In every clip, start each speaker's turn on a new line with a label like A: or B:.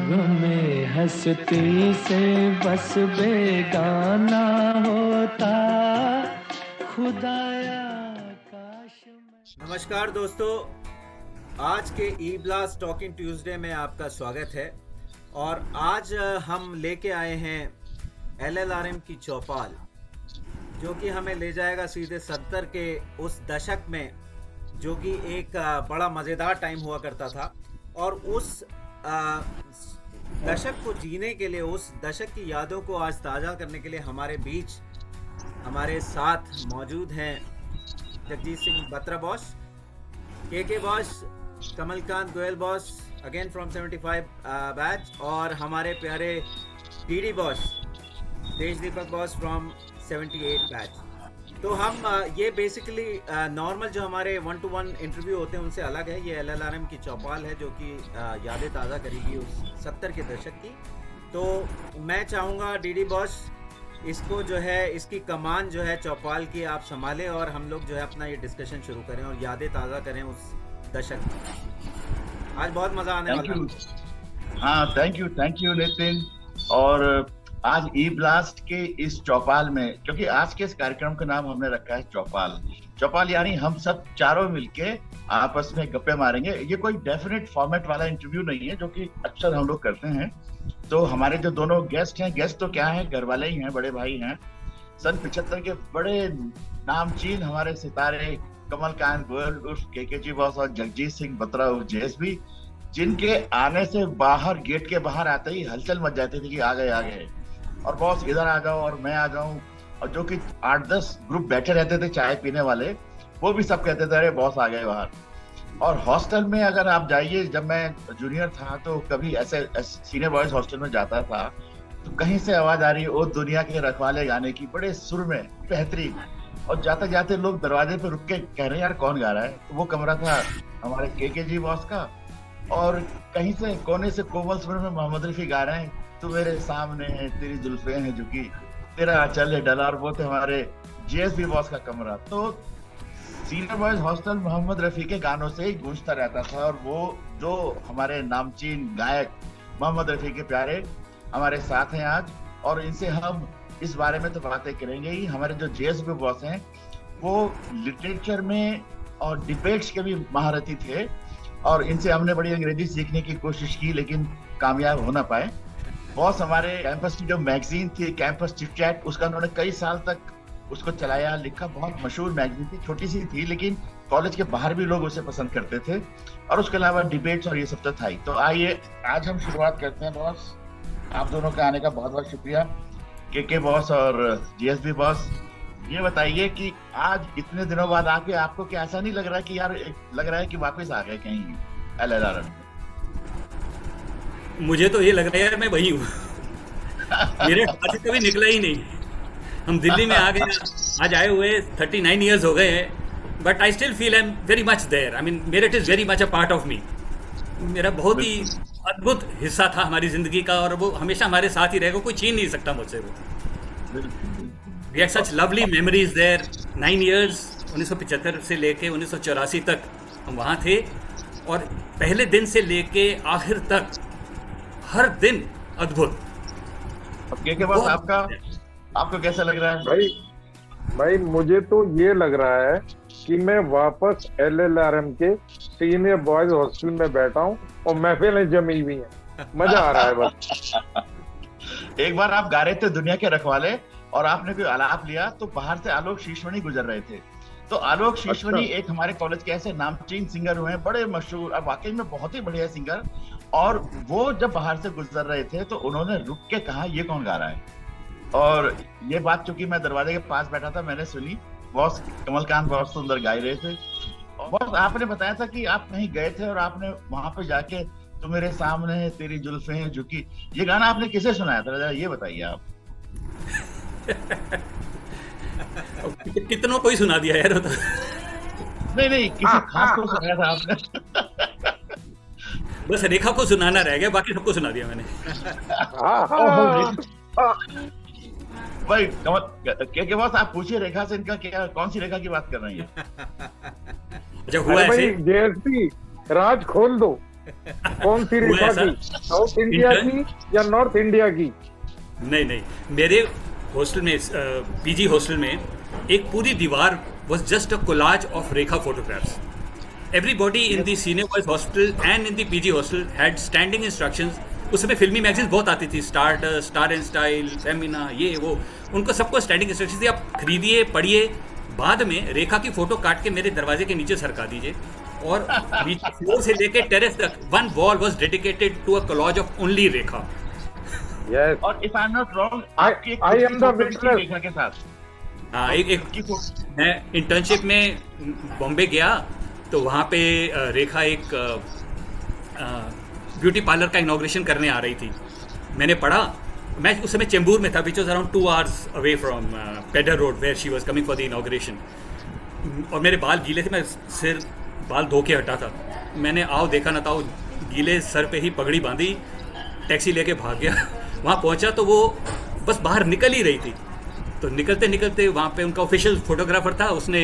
A: में हंसती से बस बेगाना होता खुदाया काश मैं।
B: नमस्कार दोस्तों, आज के ई ब्लास्ट टॉकिंग ट्यूसडे में आपका स्वागत है। और आज हम लेके आए हैं LLRM की चौपाल, जो कि हमें ले जाएगा सीधे 70 के उस दशक में, जो कि एक बड़ा मज़ेदार टाइम हुआ करता था। और उस दशक को जीने के लिए, उस दशक की यादों को आज ताज़ा करने के लिए हमारे बीच, हमारे साथ मौजूद हैं जगजीत सिंह बत्रा बॉस, के boss, Kamalkant Goyal boss again from 75 batch, और हमारे प्यारे डीडी बॉस देश दीपक बॉस फ्रॉम 78 बैच। तो हम ये बेसिकली नॉर्मल जो हमारे 1-to-1 इंटरव्यू होते हैं उनसे अलग है। ये LLRM की चौपाल है, जो कि यादें ताज़ा करेगी उस 70 के दशक की। तो मैं चाहूँगा डीडी बॉस, इसको जो है, इसकी कमान जो है चौपाल की, आप संभालें और हम लोग जो है अपना ये डिस्कशन शुरू करें और यादें ताज़ा करें उस दशक की। आज बहुत मज़ा आने वाला है।
C: हाँ, थैंक यू नितिन। और आज ई ब्लास्ट के इस चौपाल में, क्योंकि आज के इस कार्यक्रम का नाम हमने रखा है चौपाल यानी हम सब चारों मिलके आपस में गप्पे मारेंगे। ये कोई डेफिनेट फॉर्मेट वाला इंटरव्यू नहीं है, जो कि अक्सर हम लोग करते हैं। तो हमारे जो दोनों गेस्ट हैं, गेस्ट तो क्या है, घर वाले ही हैं, बड़े भाई हैं। सन 75 के बड़े नामचीन हमारे सितारे कमलकांत गोयल उर्फ के जी बॉस और जगजीत सिंह बत्रा उर्फ JSB, जिनके आने से बाहर, गेट के बाहर आते ही हलचल मच जाती थी कि आ गए और बॉस इधर आ जाओ और मैं आ जाऊं। और जो कि 8-10 ग्रुप बैठे रहते थे चाय पीने वाले, वो भी सब कहते थे अरे बॉस आ गए बाहर। और हॉस्टल में अगर आप जाइए, जब मैं जूनियर था तो कभी ऐसे सीनियर बॉयज हॉस्टल में जाता था तो कहीं से आवाज आ रही है ओ दुनिया के रखवाले गाने की, बड़े सुर में, बेहतरीन। और जाते जाते लोग दरवाजे पे रुक के कह रहे हैं यार कौन गा रहा है। तो वो कमरा था हमारे के जी बॉस का, और कहीं से कोने से कोमल स्वर में मोहम्मद रफी गा रहे हैं तू मेरे सामने है, तेरी जुल्फे हैं झुकी, तेरा आंचल है डला। और वो थे हमारे JSB बॉस का कमरा। तो senior boys hostel Mohammad Rafi के गानों से ही गूंजता रहता था। और वो जो हमारे नामचीन गायक मोहम्मद रफी के प्यारे हमारे साथ हैं आज, और इनसे हम इस बारे में तो बातें करेंगे ही। हमारे जो JSB बॉस हैं वो लिटरेचर में और डिबेट्स के भी महारथी थे, और इनसे हमने बड़ी अंग्रेजी सीखने की कोशिश की लेकिन कामयाब हो ना पाए। बॉस हमारे कैंपस की जो मैगजीन थी, कैंपस चिट चैट, उसका उन्होंने कई साल तक उसको चलाया, लिखा। बहुत मशहूर मैगजीन थी, छोटी सी थी, लेकिन कॉलेज के बाहर भी लोग उसे पसंद करते थे। और उसके अलावा डिबेट्स और ये सब तो था ही। तो आइए आज हम शुरुआत करते हैं। बॉस, आप दोनों के आने का बहुत बहुत शुक्रिया। के बॉस और JSB बॉस, ये बताइए कि आज इतने दिनों बाद आके आपको क्या ऐसा नहीं लग रहा है कि यार, लग रहा है कि वापस आ गए कहीं LLRM?
D: मुझे तो ये लग रहा है यार मैं वही हूँ। मेरे हाथ से कभी निकला ही नहीं। हम दिल्ली में आ गए, आज आए हुए 39 ईयर्स हो गए हैं, but I still feel I am very much there. I mean Meerut is very much a part of me. मेरा बहुत ही अद्भुत हिस्सा था हमारी जिंदगी का, और वो हमेशा हमारे साथ ही रहेगा, कोई छीन नहीं सकता मुझसे वो। We had such lovely memories there. 9 years, 1975 से लेके 1984 तक हम वहाँ थे, और पहले दिन से लेके आखिर तक हर दिन अद्भुत।
C: अब के बॉस, आपको कैसा लग रहा है?
E: भाई मुझे तो ये लग रहा है कि मैं वापस LLRM के सीनियर बॉयज हॉस्टल में बैठा हूँ और महफिलें जमी हुई हैं। मजा आ रहा है बस।
C: एक बार आप गा रहे थे दुनिया के रखवाले, और आपने कोई आलाप लिया तो बाहर से आलोक शीशवनी गुजर रहे थे। तो आलोक शीशवनी एक हमारे कॉलेज के ऐसे नामचीन सिंगर हुए हैं, बड़े मशहूर, और वाकई में बहुत ही बढ़िया सिंगर। और वो जब बाहर से गुजर रहे थे तो उन्होंने रुक के कहा ये कौन गा रहा है। और ये बात चूंकि मैं दरवाजे के पास बैठा था, मैंने सुनी। बॉस कमलकांत बहुत सुंदर गा रहे थे। और बॉस, आपने बताया था कि आप कहीं गए थे और आपने वहां पे जाके तो मेरे सामने है, तेरी जुल्फे हैं झुकी, ये गाना आपने किसे सुनाया था, ये बताइए आप।
D: कितनों को ही सुना दिया यार। तो
C: नहीं, किसी खास को सुनाया था आपने?
D: बस रेखा को सुनाना रह गया, बाकी सबको सुना दिया मैंने।
C: भाई के बॉस, आप पूछिए रेखा से, इनका क्या, कौन सी रेखा की बात कर रही है?
D: अच्छा हुआ ऐसे।
E: JSB राज खोल दो। कौन सी
D: हुआ
E: रेखा
D: ऐसा?
E: की, साउथ इंडिया
D: इंटर्न-
E: की या नॉर्थ इंडिया की?
D: नहीं, मेरे हॉस्टल में, पीजी हॉस्टल में एक पूरी दीवार was just a collage of Rekha photographs. Everybody in the senior boys hostel and in the PG hostel had standing instructions. उस समय फिल्मी मैगजीन बहुत आती थी, स्टार एंड स्टाइल, फेमिना, ये वो, उनको सबको स्टैंडिंग इंस्ट्रक्शन थी, आप खरीदिए, पढ़िए, बाद में रेखा की फोटो काट के मेरे दरवाजे के नीचे सरका दीजिए, और नीचे फ्लोर से लेके टेरेस तक one wall was dedicated to a collage of only Rekha.
E: Yes,
C: और if I am not wrong, आपकी एक
E: I am the
C: फोटो भी थी
E: witness.
C: रेखा के साथ
D: हाँ, एक
C: की फोटो।
D: मैं इंटर्नशिप में बॉम्बे गया, तो वहाँ पे रेखा एक ब्यूटी पार्लर का इनॉग्रेशन करने आ रही थी. मैंने पढ़ा, मैं उस समय चेंबूर में था, which was around 2 hours away from Pedder road where she was coming for the inauguration. और मेरे बाल गीले थे, मैं सिर बाल धो के हटा था. मैंने आओ देखा ना था, गीले सर पे ही पगड़ी बांधी, टैक्सी लेके भाग गया. वहाँ पहुँचा तो वो बस बाहर निकल ही रही थी. तो निकलते निकलते वहाँ पे उनका ऑफिशियल फोटोग्राफर था, उसने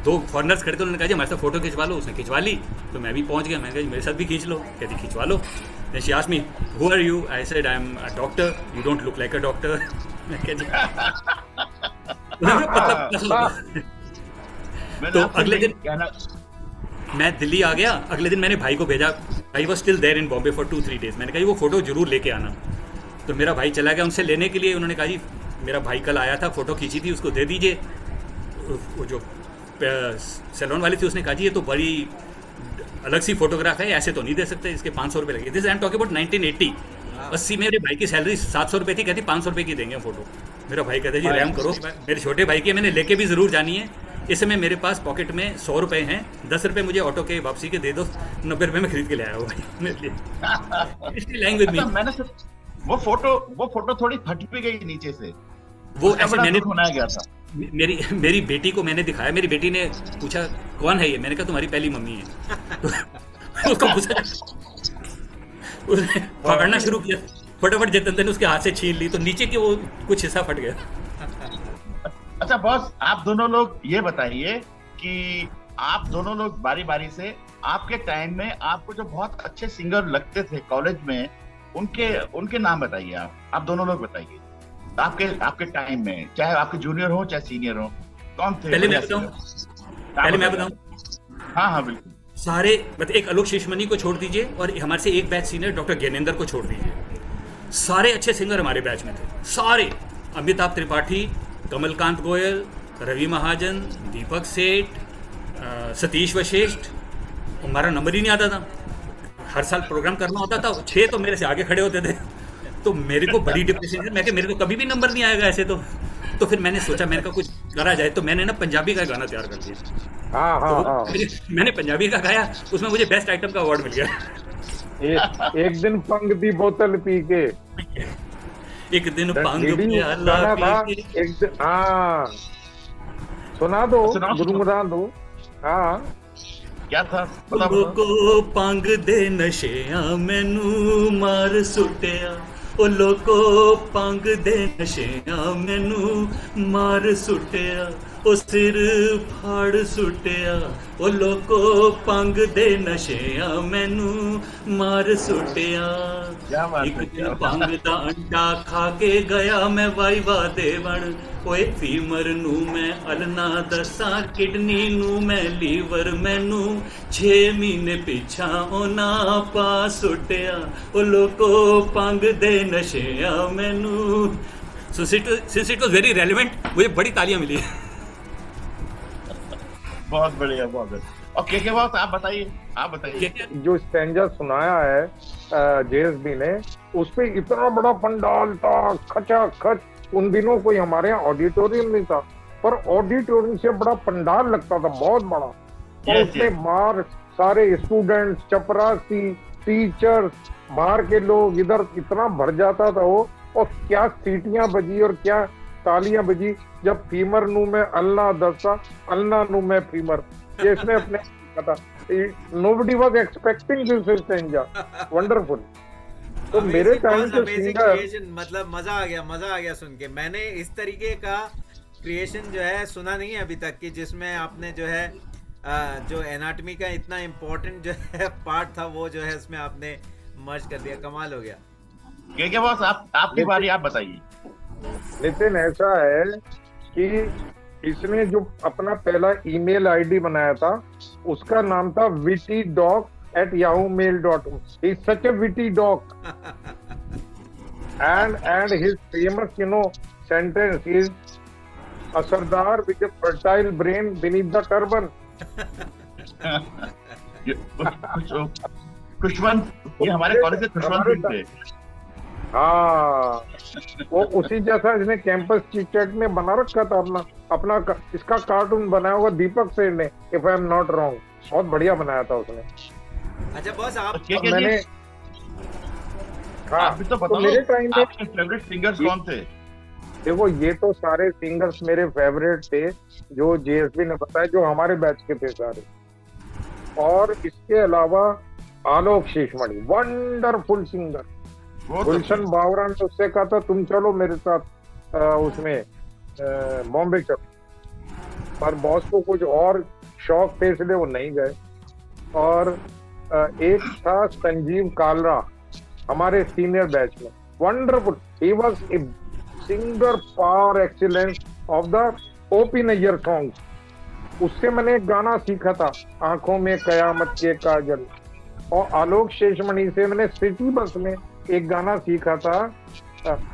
D: 2 फॉरनर्स खड़े थे, उन्होंने कहा जी हमारे साथ फोटो खिंचवा लो. उसने खिंचवा ली, तो मैं भी पहुँच गया. मैंने कहा जी मेरे साथ भी खींच लो. कहती खिंचवा लो. Then she asked me, who are you? I said, I'm a doctor. You don't look like a doctor. मैं कहा जी
C: मैंने
D: तो
C: आपसे
D: अगले
C: यही
D: दिन-
C: कहना,
D: मैं दिल्ली आ गया. अगले दिन मैंने भाई को भेजा. भाई was still there in Bombay for 2-3 days. मैंने कहा जी वो फोटो जरूर लेके आना. तो मेरा भाई चला गया उनसे लेने के लिए. उन्होंने कहा जी मेरा भाई कल आया था, फोटो खींची थी, उसको दे दीजिए. वो जो सैलून वाली थी उसने कहा जी ये तो बड़ी अलग सी फोटोग्राफ है, ऐसे तो नहीं दे सकते, इसके 500 रुपये लगे. This I am talking about 1980. 80 में मेरे भाई की सैलरी 700 रुपये थी. कहती 500 रुपये की देंगे फोटो. मेरा भाई कहता जी रैम करो, मेरे छोटे भाई की मैंने लेके भी ज़रूर जानी है. इस समय मेरे पास पॉकेट में 100 रुपये हैं. 10 रुपये मुझे ऑटो के वापसी के दे दो. 90 रुपये में खरीद के ले आया हूँ भाई मेरे लिए. इसलिए लाइंग विद मी.
C: अच्छा, मैंने वो फोटो थोड़ी फट भी गई नीचे से,
D: वो
C: उसका
D: ऐसे
C: बड़ा
D: मैंने
C: दुख बनाया गया था।
D: मेरी बेटी को मैंने दिखाया. मेरी बेटी ने पूछा कौन है ये. मैंने कहा तुम्हारी पहली मम्मी है. तो उसको पूछा, उसने पकड़ना शुरू किया. फटाफट जतन ने उसके हाथ से छीन ली, तो नीचे के वो कुछ हिस्सा फट गया.
C: अच्छा बॉस, आप दोनों लोग ये बताइए कि आप दोनों लोग बारी बारी से, आपके टाइम में आपको जो बहुत अच्छे सिंगर लगते थे कॉलेज में, उनके नाम बताइए. आप दोनों लोग बताइए. आपके टाइम में, चाहे आपके जूनियर हो चाहे सीनियर हो, कौन थे?
D: पहले मैं बताऊं.
C: हाँ बिल्कुल.
D: सारे मतलब एक आलोक शेषमणि को छोड़ दीजिए और हमारे से एक बैच सीनियर डॉक्टर ज्ञानेंद्र को छोड़ दीजिए. सारे अच्छे सिंगर हमारे बैच में थे. सारे, अमिताभ त्रिपाठी, कमलकांत गोयल, रवि महाजन, दीपक सेठ, सतीश वशिष्ठ. हमारा नंबर ही नहीं आता था. हर साल प्रोग्राम करना होता था, 6 तो मेरे से आगे खड़े होते थे. तो मेरे को बड़ी डिप्रेशन थी. मैं कि मेरे को कभी भी नंबर नहीं आएगा ऐसे. तो फिर मैंने सोचा मैंने कहा कुछ करा जाए. तो मैंने ना पंजाबी का गाना तैयार कर दिया.
E: हाँ.
D: मैंने पंजाबी का गाया, उसमें मुझे बेस्ट आइटम का अवार्ड मिल गया.
E: एक दिन पंग दी बोतल पी के,
D: एक दिन पंग
E: दीदी
D: प्याला
E: गाना था.
D: पी के.
E: एक दिन, हाँ सुना दो,
C: सुनाओ.
E: गुनगुना दो. हाँ,
C: क्या था? बताओ.
D: लोको पंग दे नशेआ मैनू मार सुटिया. ओ लोको पंग दे नशेआ मैनू मार सुटिया. ओ सिर फाड़ सुटिया. ओ लोको पंग दे नशेआ मैनू मार सुटिया.
C: क्या बात है,
D: एक
C: क्या
D: दिन
C: बात
D: पंग दा अंडा खा के गया मैं वाइवा देवण. ओए फीमर नू मैं अलना दसा, किडनी नू मैं लीवर मैनू 6 महीने पिछा ओना पा सुटिया. ओ लोको पंग दे नशेआ मैनू. Since it was very relevant, मुझे बड़ी तालियां मिली.
C: बहुत बढ़िया, बहुत बढ़िया. और के बॉस, आप बताइए.
E: जो स्टैंजा सुनाया है जेएसबी ने, उस पे इतना बड़ा पंडाल था, खचाखच. उन दिनों कोई हमारे यहाँ ऑडिटोरियम नहीं था, पर ऑडिटोरियम से बड़ा पंडाल लगता था, बहुत बड़ा. और उसमें बाहर सारे स्टूडेंट्स, चपरासी, टीचर्स, बाहर के लोग, इधर इतना भर जाता था वो. और क्या सीटियां बजी और क्या तालियां बजी जब फीमर नू में अल्लाह दसा, अल्लाह नू में फीमर. ये इसने अपने पता. Nobody was expecting this stanza. Wonderful. तो मेरे टाइम के सिंगर,
B: मतलब मजा आ गया सुन के. मैंने इस तरीके का क्रिएशन जो है सुना नहीं है अभी तक, कि जिसमें आपने जो है जो एनाटॉमी का इतना इम्पोर्टेंट जो है पार्ट था वो जो है उसमें आपने मर्ज कर दिया, कमाल हो गया।
C: के बॉस आपकी बारी, आप बताइए।
E: नितिन, ऐसा है कि इसने जो अपना पहला ईमेल आईडी बनाया था उसका नाम था wittydoc@yahoomail.com. He is such a witty dog. and his famous sentence is a Sardar with a fertile brain beneath the turban.
C: Khushwant, ये हमारे कॉलेज के खुशवंत थे।
E: हाँ, वो उसी जैसा इसने कैंपस चिट में बना रखा था अपना इसका कार्टून बनाया होगा दीपक सेन ने, if I am not wrong. बहुत बढ़िया बनाया था उसने।
B: अच्छा बॉस, आप
E: मैंने हाँ,
C: आप भी तो बताओ,
E: मेरे टाइम में
C: आपके फेवरेट सिंगर्स कौन थे?
E: देखो, ये तो सारे सिंगर्स मेरे फेवरेट थे जो जेएसबी ने बताया, जो हमारे बैच के थे सारे। और इसके अलावा आलोक शेषमणि, वंडरफुल सिंगर। गुलशन बावरा ने उससे कहा था तुम चलो मेरे साथ उसमें बॉम्बे चलो, पर बॉस को कुछ और शौक थे इसलिए वो नहीं गए। और एक था संजीव कालरा, हमारे सीनियर बैच में, wonderful. He was a singer par excellence of the OP Nayyar song. उससे मैंने एक गाना सीखा था, आंखों में कयामत के काजल। और आलोक शेषमणि से मैंने सिटी बस में एक गाना सीखा था,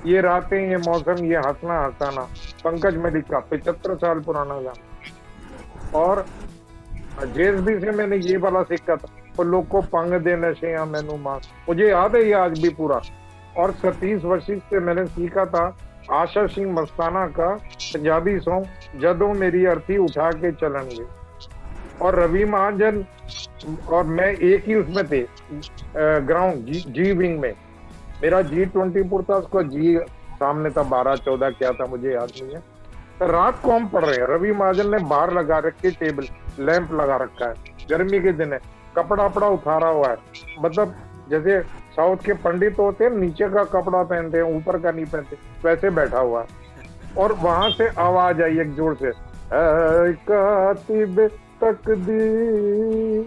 E: ये रातें ये मौसम ये हंसना हंसाना, पंकज मलिक का 75 साल पुराना गाना। और जेएसबी से मैंने ये वाला सीखा था, वो लोग को पंग दे नशे मैनू मां, मुझे याद है ये आज भी पूरा। और सतीश वशिष्ठ से मैंने सीखा था आशा सिंह मस्ताना का पंजाबी सॉन्ग जदों मेरी अर्थी उठा के चलेंगे। और रवि महाजन और मैं एक ही उसमें थे, ग्राउंड जी विंग में। मेरा G24 था, उसका जी सामने था, 12-14 क्या था मुझे याद नहीं है। तो रात को हम पढ़ रहे हैं, रवि महाजन ने बाहर लगा रखी टेबल लैंप लगा रखा है, गर्मी के दिन है, कपड़ा उतारा हुआ है। मतलब जैसे साउथ के पंडित होते हैं, नीचे का कपड़ा पहनते हैं ऊपर का नहीं पहनते, वैसे बैठा हुआ है। और वहां से आवाज आई एक जोर से, कातिब तकदीर।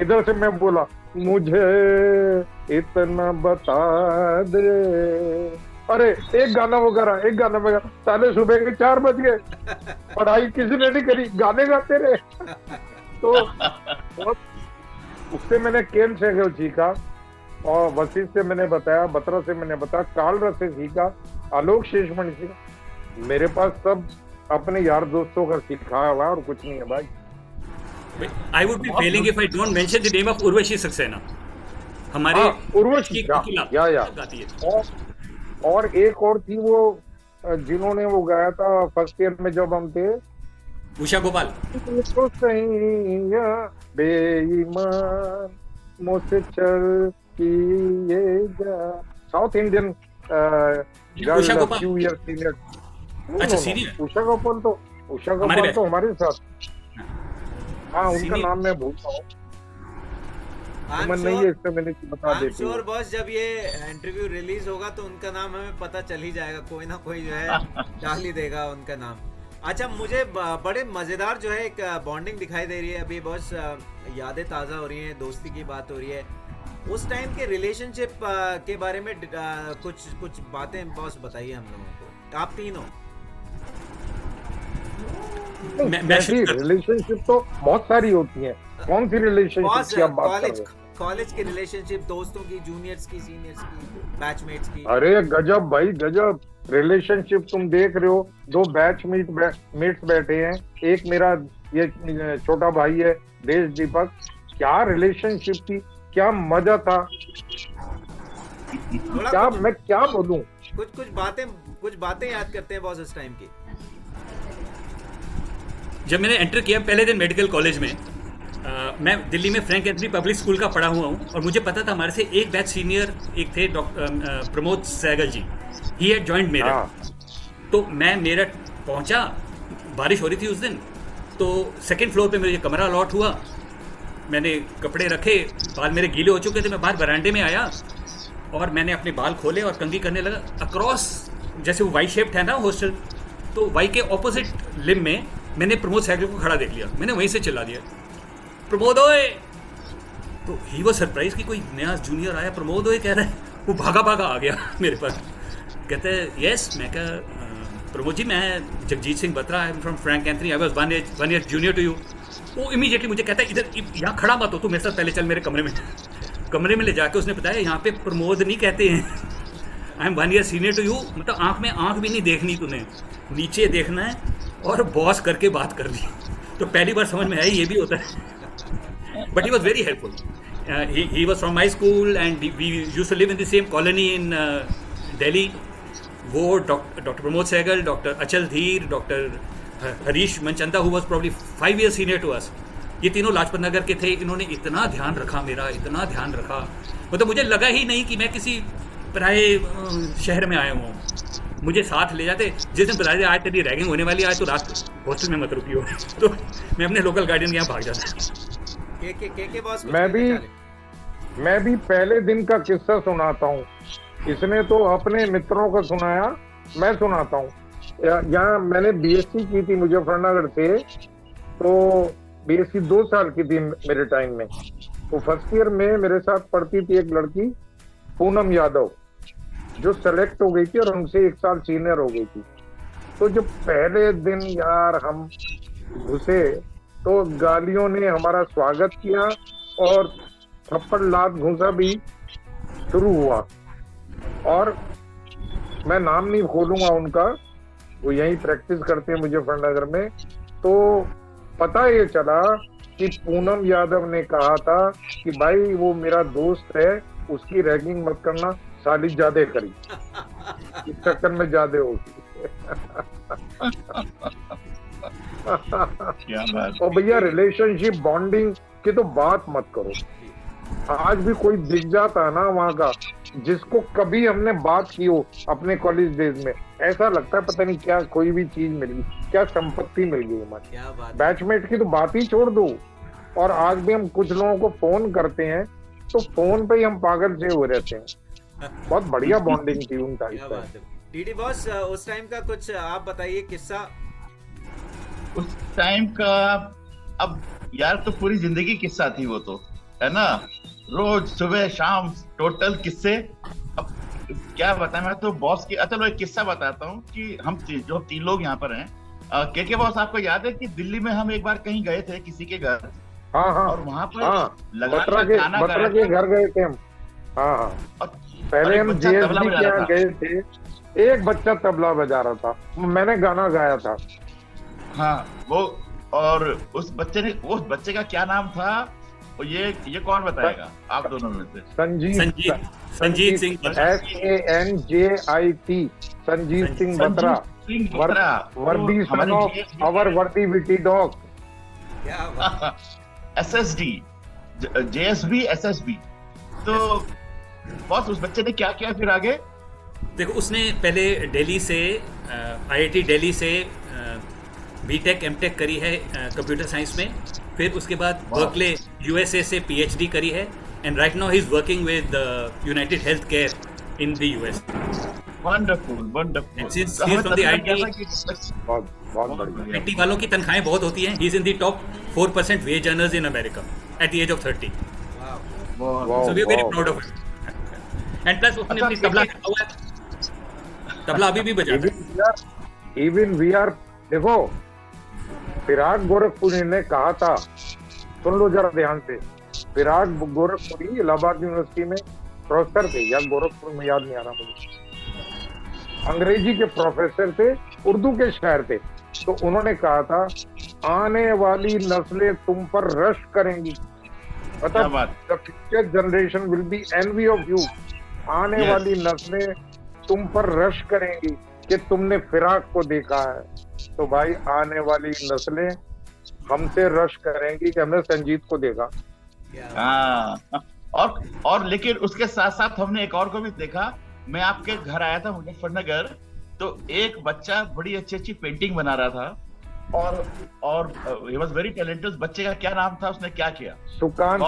E: इधर से मैं बोला मुझे इतना बता दे। अरे एक गाना वगैरह, साले सुबह के 4 बज गए, पढ़ाई किसी ने नहीं करी, गाने गाते रहे। तो उससे मैंने केल से सीखा, और वशिष्ठ से मैंने बताया, बत्रा से मैंने बताया, कालरा से सीखा, आलोक शेषमणि सीखा। मेरे पास सब अपने यार दोस्तों का सीखा हुआ और कुछ नहीं है भाई।
D: I would be failing if I don't mention the name of Urvashi Saxena. हमारे
E: उर्वशी
D: गाती है।
E: और एक और थी वो जिन्होंने वो गाया था फर्स्ट ईयर में जब हम थे,
D: उषा गोपाल।
E: तो सैया बेईमान मुझसे चल किए जा, south Indian
D: Usha Gopal,
E: few year senior.
D: अच्छा सीनियर।
E: उषा गोपाल तो हमारे साथ। हाँ, उनका नाम मैं भूलता हूँ, नहीं है, इससे मैंने बता देती
B: श्योर बॉस, जब ये इंटरव्यू रिलीज होगा तो उनका नाम हमें पता चल ही जाएगा, कोई ना कोई जो है डाल ही देगा उनका नाम। अच्छा, मुझे बड़े मजेदार जो है एक बॉन्डिंग दिखाई दे रही है अभी बॉस, यादें ताज़ा हो रही हैं, दोस्ती की बात हो रही है। उस टाइम के रिलेशनशिप के बारे में कुछ बातें बॉस बताइए हम लोगों को, आप तीनों।
E: रिलेशनशिप तो बहुत सारी होती है, कौन सी रिलेशनशिप की आप बात कर रहे हो?
B: कॉलेज की रिलेशनशिप, दोस्तों की, जूनियर्स की, सीनियर्स की, बैचमेट्स की।
E: अरे गजब भाई गजब रिलेशनशिप। तुम देख रहे हो, 2 बैचमेट्स बैठे हैं, एक मेरा ये छोटा भाई है देश दीपक, क्या रिलेशनशिप थी, क्या मजा था, क्या मैं क्या बोलूं।
B: कुछ बातें याद करते हैं बॉस उस टाइम की।
D: जब मैंने एंटर किया पहले दिन मेडिकल कॉलेज में, मैं दिल्ली में फ्रैंक एंथनी पब्लिक स्कूल का पढ़ा हुआ हूँ, और मुझे पता था हमारे से एक बैच सीनियर एक थे doctor Pramod Sehgal ji, he had joined Meerut. तो मैं मेरठ पहुँचा, बारिश हो रही थी उस दिन, तो सेकंड फ्लोर पे मुझे कमरा अलॉट हुआ, मैंने कपड़े रखे, बाल मेरे गीले हो चुके थे, मैं बाहर बरामदे में आया और मैंने अपने बाल खोले और कंघी करने लगा। अक्रॉस जैसे वो वाई शेप्ड है ना हॉस्टल, तो वाई के ऑपोजिट लिम में मैंने प्रमोद सहगल को खड़ा देख लिया, मैंने वहीं से चिल्ला दिया, प्रमोद ओए, तो ही वाज सरप्राइज कि कोई नया जूनियर आया, प्रमोद ओए कह रहा है, वो भागा भागा आ गया मेरे पास, कहते हैं यस, मैं कहा प्रमोद जी मैं Jagjit Singh Batra, I am from Frank Anthony, I was one year junior to you. वो इमीडिएटली मुझे कहता है इधर यहाँ खड़ा मत हो, तू मेरे साथ पहले चल मेरे कमरे में ले जाके उसने बताया यहाँ पे प्रमोद नहीं कहते हैं, I am 1 year senior to you, मतलब आँख में आँख भी नहीं देखनी तूने, नीचे देखना है और बॉस करके बात कर ली। तो पहली बार समझ में आया ये भी होता है, but he was very helpful. He was from my school and we used to live in the same colony in Delhi. वो डॉक्टर प्रमोद सहगल, डॉक्टर अचल धीर, doctor Harish Manchanda who was probably 5 years senior to us, ये तीनों लाजपत नगर के थे। इन्होंने इतना ध्यान रखा मेरा, इतना ध्यान रखा, मतलब मुझे लगा ही नहीं कि मैं किसी पराए शहर में आया हूँ। मुझे साथ ले जाते, जिस दिन बताते आज तेरी रैगिंग होने वाली है, आज तो रात हॉस्टल में मत रुकी हो, तो मैं अपने लोकल गार्डियन के यहाँ भाग जाता।
B: के बॉस
E: मैं भी पहले दिन का किस्सा सुनाता हूँ। इसने तो अपने मित्रों को सुनाया, मैं सुनाता हूँ। यहाँ मैंने बीएससी की थी मुजफ्फरनगर से, तो बीएससी 2 साल की थी मेरे टाइम में। तो फर्स्ट ईयर में मेरे साथ पढ़ती थी एक लड़की पूनम यादव, जो सेलेक्ट हो गई थी और हमसे 1 साल सीनियर हो गई थी। तो जब पहले दिन यार हम घुसे तो गालियों ने हमारा स्वागत किया और थप्पड़ लात घूंसा भी शुरू हुआ। और मैं नाम नहीं खोलूंगा उनका, वो यहीं प्रैक्टिस करते हैं मुजफ्फरनगर में। तो पता ये चला कि पूनम यादव ने कहा था कि भाई वो मेरा दोस्त है, उसकी रैगिंग मत करना, साली ज्यादा करी, इस चक्कर में ज्यादा होगी। और भैया रिलेशनशिप बॉन्डिंग की तो बात मत करो। आज भी कोई दिख जाता है ना वहाँ का, जिसको कभी हमने बात की हो अपने कॉलेज डेज में, ऐसा लगता है पता नहीं क्या कोई भी चीज मिल गई, क्या संपत्ति मिल गई हमारी। बैचमेट की तो बात ही छोड़ दो। और आज भी हम कुछ लोगों को फोन करते हैं तो फोन पे ही हम पागल से हो रहते हैं। बहुत बढ़िया बॉन्डिंग थी उन टाइम पे।
B: डीडी बॉस, उस टाइम का कुछ आप बताइए किस्सा।
C: उस टाइम का अब यार तो पूरी जिंदगी किस्सा थी वो तो, है ना, रोज सुबह शाम टोटल किस्से। अब क्या बताएं, मैं तो बॉस की, चलो एक किस्सा बताता हूँ कि हम जो 3 लोग यहाँ पर हैं, के बॉस आपको याद है कि दिल्ली में हम एक बार कहीं गए थे किसी के घर।
E: हाँ हाँ,
C: और वहाँ पर
E: बत्रा के घर गए थे हम। हाँ हाँ, और पहले हम जेएसबी के यहाँ गए थे, एक बच्चा तबला बजा रहा था, मैंने गाना गाया था।
C: हाँ वो, और उस बच्चे का क्या नाम था, और ये कौन बताएगा आप दोनों में से?
D: संजीत सिंह,
E: SANJIT, संजीत सिंह बत्रा, वर्दी सन ऑफ आवर वर्दी witty dog.
C: SSD, JSB, SSB। तो बॉस उस बच्चे ने क्या किया फिर आगे?
D: देखो, उसने पहले दिल्ली से IIT दिल्ली से बीटेक एमटेक करी है कंप्यूटर साइंस में, फिर उसके बाद बर्कले USA से PhD करी है, and right now he is working with United health care in the US।
C: Wonderful.
D: Since he is from the IT,
E: बहुत बढ़िया।
D: IT वालों की तनख्वाहें बहुत होती हैं। He is in the top 4% wage earners in America at the age of 30। So we are very proud of it. And plus उसने अपनी तबला अभी भी बजाता है।
E: इवन वी आर, देखो विराट गोरखपुरी ने कहा था, सुन लो जरा ध्यान से, विराट गोरखपुरी इलाहाबाद यूनिवर्सिटी में प्रोफेसर थे, या गोरखपुर में याद नहीं आ रहा मुझे, अंग्रेजी के प्रोफेसर थे, उर्दू के शायर थे। तो उन्होंने कहा था आने वाली नस्लें तुम पर रश करेंगी, मतलब the future generation will be envy of you. आने वाली नस्लें तुम पर रश करेंगी कि तुमने फिराक को देखा है। तो भाई आने वाली नस्लें हमसे रश करेंगी कि हमने संजीत को देखा।
C: और लेकिन उसके साथ साथ हमने एक और को भी देखा। मैं आपके घर आया था मुजफ्फरनगर, तो एक बच्चा बड़ी अच्छी पेंटिंग बना रहा था, और ही वाज वेरी टैलेंटेड। उस बच्चे का क्या नाम था, उसने क्या किया?
E: सुकांत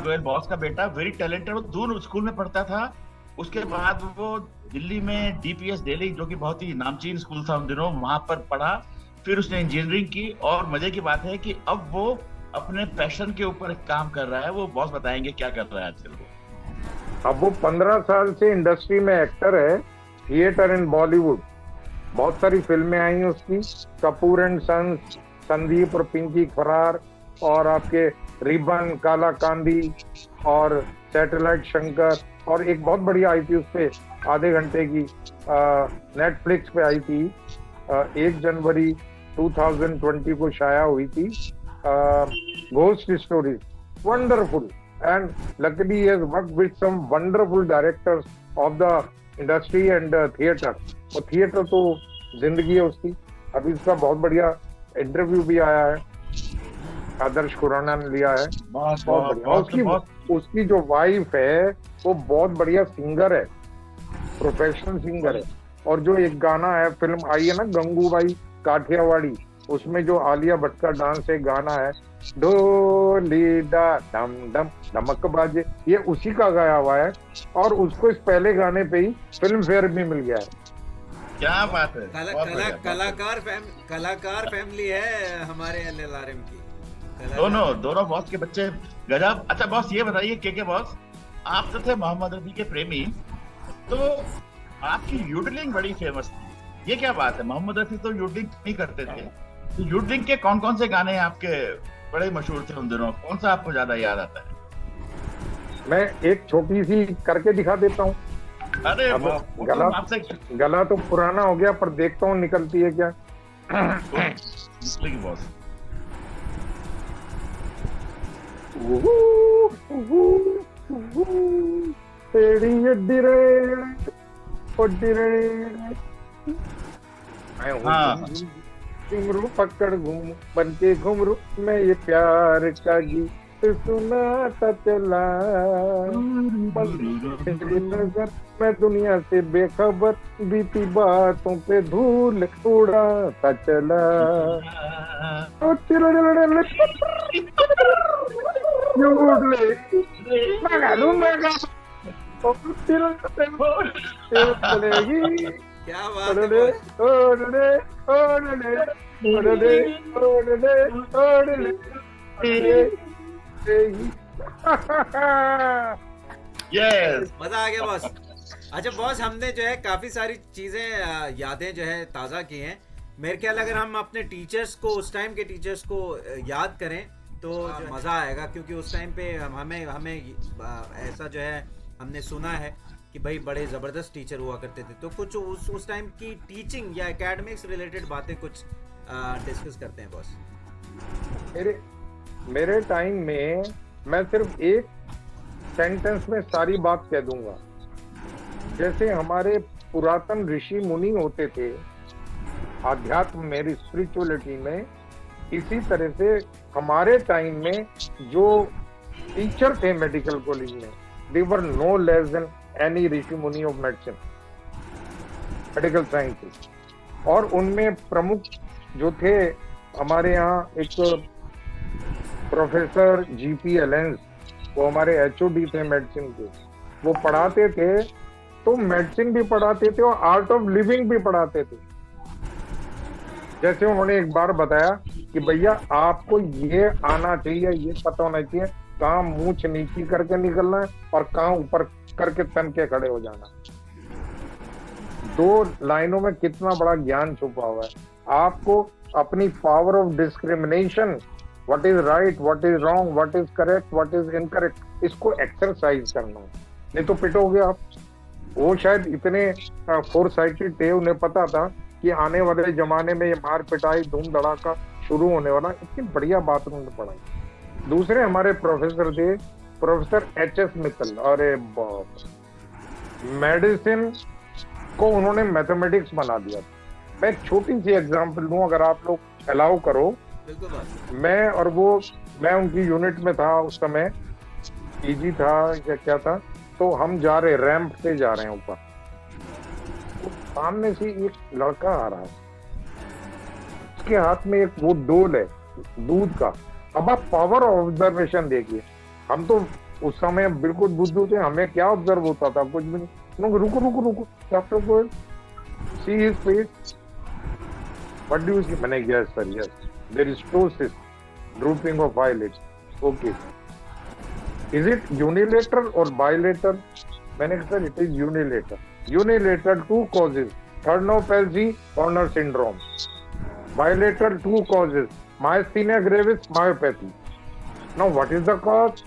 C: गोयल, बॉस का बेटा, वेरी टैलेंटेड। वो दूर स्कूल में पढ़ता था। उसके बाद वो दिल्ली में DPS दिल्ली, जो कि बहुत ही नामचीन स्कूल था उन दिनों, वहां पर पढ़ा। फिर उसने इंजीनियरिंग की, और मजे की बात है कि अब वो अपने पैशन के ऊपर काम कर रहा है। वो बॉस बताएंगे क्या कर रहा है आजकल वो।
E: अब वो 15 साल से इंडस्ट्री में एक्टर है, थिएटर इन बॉलीवुड। बहुत सारी फिल्में आई हैं उसकी, कपूर एंड सन्स, संदीप और पिंकी फरार, और आपके रिबन, काला कांदी, और सैटेलाइट शंकर, और एक बहुत बढ़िया आई थी उस पे आधे घंटे की, नेटफ्लिक्स पे आई थी, 1 जनवरी 2020 को शाया हुई थी, ghost stories, wonderful. And luckily he has worked with some wonderful directors of the industry and theater। और थिएटर तो जिंदगी है उसकी। अभी इसका बहुत बढ़िया इंटरव्यू भी आया है, आदर्श खुराना ने लिया है, बहुत बढ़िया। उसकी जो वाइफ है वो बहुत बढ़िया सिंगर है, प्रोफेशनल सिंगर है। और जो एक गाना है, फिल्म आई है ना गंगूबाई काठियावाड़ी, उसमें जो आलिया भट्ट का डांस है, गाना है ढोली डा डम डम डमक बाजे, ये उसी का गाया हुआ है। और उसको इस पहले गाने पे ही फिल्म फेयर भी मिल गया है।
C: क्या बात है।
B: कलाकार फैमिली है हमारे LLRM की।
C: दोनों बॉस के बच्चे गजब। अच्छा बॉस ये बताइए के बॉस, आप तो थे मोहम्मद रफी के प्रेमी, तो आपकी यूडलिंग बड़ी फेमस थी, ये क्या बात है? मोहम्मद रफी तो यूडलिंग नहीं करते थे, तो यूडलिंग के कौन कौन से गाने आपके बड़े मशहूर थे उन दिनों? कौन सा आपको ज्यादा याद आता है?
E: मैं एक छोटी सी करके दिखा देता हूँ।
C: अरे
E: गला तो पुराना हो गया, पर देखता हूँ निकलती है क्या।
C: बॉस
E: घुमरू पकड़ घूम बन के घुमरू, मैं ये प्यार का गीत सुनाता चला, नजर मैं दुनिया से बेखबर, बीती बातों पे धूल उड़ाता चला।
B: क्या बात
C: यस,
B: मजा आ गया बॉस। अच्छा बॉस, हमने जो है काफी सारी चीजें यादें जो है ताजा की हैं। मेरे ख्याल अगर हम अपने टीचर्स को, उस टाइम के टीचर्स को याद करें तो मजा आएगा, क्योंकि उस टाइम पे हमें ऐसा जो है हमने सुना है कि भाई बड़े जबरदस्त टीचर हुआ करते थे। तो कुछ उस टाइम की टीचिंग या एकेडमिक्स रिलेटेड बातें कुछ डिस्कस करते हैं बॉस।
E: मेरे टाइम में मैं सिर्फ एक सेंटेंस में सारी बात कह दूंगा। जैसे हमारे पुरातन ऋषि मुनि होते थे आध्यात्म में, स्पिरिचुअलिटी में, इसी तरह से हमारे टाइम में जो टीचर थे मेडिकल कॉलेज में, they were no less than any ऋषि मुनि ऑफ मेडिसिन, मेडिकल साइंसेस। और उनमें प्रमुख जो थे हमारे यहाँ एक प्रोफेसर GP एलेंस, वो हमारे HOD थे मेडिसिन के। वो पढ़ाते थे तो मेडिसिन भी पढ़ाते थे और आर्ट ऑफ लिविंग भी पढ़ाते थे। जैसे उन्होंने एक बार बताया कि भैया आपको ये आना चाहिए, ये पता होना चाहिए कहाँ मूंछ नीची करके निकलना है और कहाँ ऊपर करके तन के खड़े हो जाना। 2 लाइनों में कितना बड़ा ज्ञान छुपा हुआ है। आपको अपनी power of discrimination, what is right, what is wrong, what is correct, what is incorrect, इसको एक्सरसाइज करना है, नहीं तो पिटोगे आप। वो शायद इतने फोरसाइटेड थे, उन्हें पता था कि आने वाले जमाने में ये मार पिटाई धूम धड़ाका शुरू होने वाला। इतनी बढ़िया बात उन्होंने पढ़ाई। दूसरे हमारे प्रोफेसर थे प्रोफेसर HS मित्तल। अरे बाप, मेडिसिन को उन्होंने मैथमेटिक्स बना दिया। मैं एक छोटी सी एग्जांपल दूं अगर आप लोग अलाउ करो। मैं उनकी यूनिट में था उस समय, PG था या क्या था, तो हम जा रहे, रैंप से जा रहे हैं ऊपर, तो सामने से एक लड़का आ रहा है, उसके हाथ में एक वो डोल है दूध का। अब आप पावर ऑब्जर्वेशन देखिए, हम तो उस समय बिल्कुल बुद्धू थे, हमें क्या ऑब्जर्व होता था, कुछ भी नहीं। रुको डॉक्टर को see his face, What do you see? मैंने yes sir, yes. There is ptosis, drooping of eyelids. Okay. Is it unilateral or bilateral? मैंने कहा sir, it is unilateral. Unilateral 2 causes: Thurlow palsy, Horner syndrome. Bilateral 2 causes: myasthenia gravis, myopathy. Now what is the cause?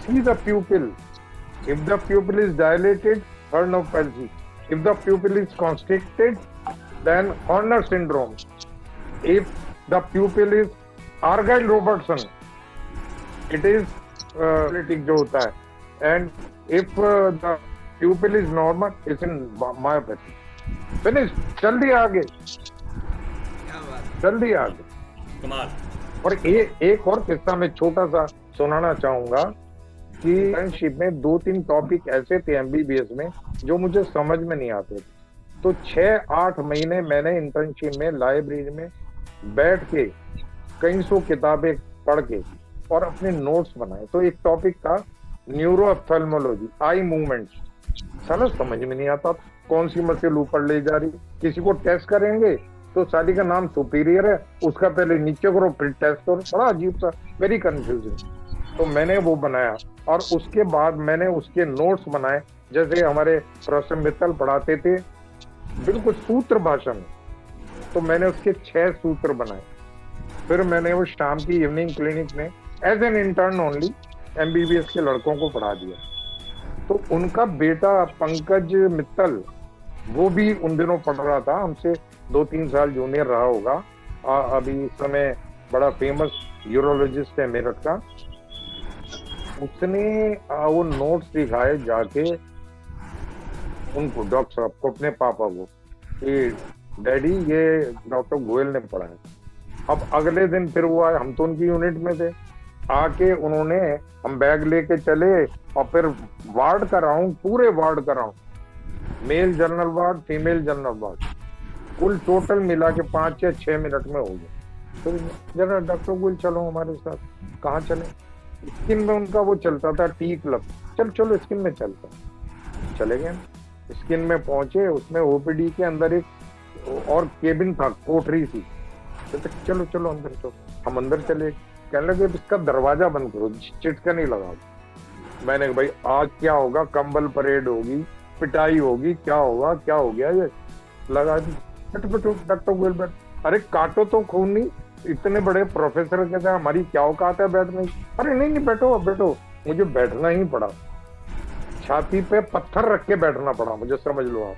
E: See the pupil. If the pupil is dilated, Thurlow palsy. If the pupil is constricted, then Horner syndrome. If the pupil is Argyll-Robertson, it is paralytic जो होता है. And if the pupil is normal, it's in myopathy. Finish. जल्दी आगे.
B: क्या बात
E: जल्दी आगे.
D: कमाल.
E: और एक और किस्सा मैं छोटा सा सुनाना चाहूंगा कि इंटर्नशिप में 2-3 टॉपिक ऐसे थे एमबीबीएस में जो मुझे समझ में नहीं आते थे. तो 6-8 महीने मैंने इंटर्नशिप में लाइब्रेरी में बैठ के कई सौ किताबें पढ़ के और अपने नोट्स बनाए. तो एक टॉपिक था न्यूरोऑप्थेल्मोलॉजी, आई मूवमेंट्स. साला समझ में नहीं आता कौन सी मसल ऊपर ले जा रही. किसी को टेस्ट करेंगे तो साली का नाम सुपीरियर है, उसका पहले नीचे करो फिर टेस्ट करो. बड़ा अजीब सा, वेरी कंफ्यूजिंग. तो मैंने वो बनाया और उसके बाद मैंने उसके नोट्स बनाए. जैसे हमारे प्रोफेसर मित्तल पढ़ाते थे बिल्कुल सूत्र भाषा में, तो मैंने उसके 6 सूत्र बनाए. फिर मैंने वो शाम की इवनिंग क्लिनिक में as an intern only MBBS के लड़कों को पढ़ा दिया. तो उनका बेटा पंकज मित्तल वो भी उन दिनों पढ़ रहा था, हमसे 2-3 साल जूनियर रहा होगा. अभी इस समय बड़ा फेमस यूरोलॉजिस्ट है मेरठ का. उसने वो नोट्स दिखाए जाके उनको, डॉक्टर साहब को, अपने पापा को, कि डैडी ये डॉक्टर गोयल ने पढ़ाया. अब अगले दिन फिर वो आए, हम तो उनकी यूनिट में थे. आके उन्होंने, हम बैग लेके चले और फिर वार्ड कराऊं, पूरे वार्ड कराऊं, male general ward, female general ward, कुल टोटल मिला के 5 या 6 मिनट में हो गया. तो जरा डॉक्टर गोयल चलो हमारे साथ. कहाँ चले? स्किन में उनका वो चलता था टी क्लब. चलो स्किन में चलता. चले गए. स्किन में पहुंचे, उसमें ओपीडी के अंदर एक और केबिन था, कोठरी थी. तो चलो अंदर चलो. हम अंदर चले. कहने लगे इसका दरवाजा बंद करो, चिटका नहीं लगा. मैंने कहा भाई आज क्या होगा, कंबल परेड होगी, पिटाई होगी, क्या होगा, क्या हो गया ये. लगा दी. बैठो डॉक्टर गोयल बैठ. अरे काटो तो खून नहीं, इतने बड़े प्रोफेसर के साथ हमारी क्या औकात है बैठने की. अरे नहीं बैठो. मुझे बैठना ही पड़ा, छाती पे पत्थर रख के बैठना पड़ा मुझे, समझ लो आप.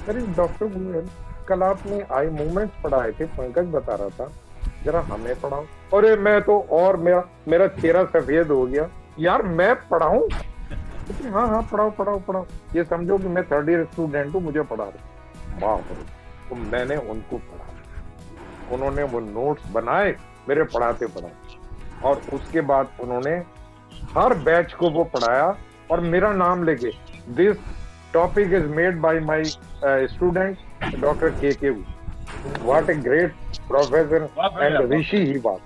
E: अरे डॉक्टर गोयल कल आपने आई मूवमेंट्स पढ़ाए थे, पंकज बता रहा था, जरा हमें पढ़ाओ. अरे मैं तो, और मेरा चेहरा सफेद हो गया. यार मैं पढ़ाऊं? हाँ पढ़ाओ. ये समझो कि मैं 3rd ईयर स्टूडेंट हूँ, मुझे पढ़ा रहे. वाह. तो मैंने उनको पढ़ा, उन्होंने वो नोट्स बनाए, मेरे पढ़ाते, और उसके बाद उन्होंने हर बैच को वो पढ़ाया और मेरा नाम लेके, this topic is made by my student doctor K. What a great professor and Rishi ही बात.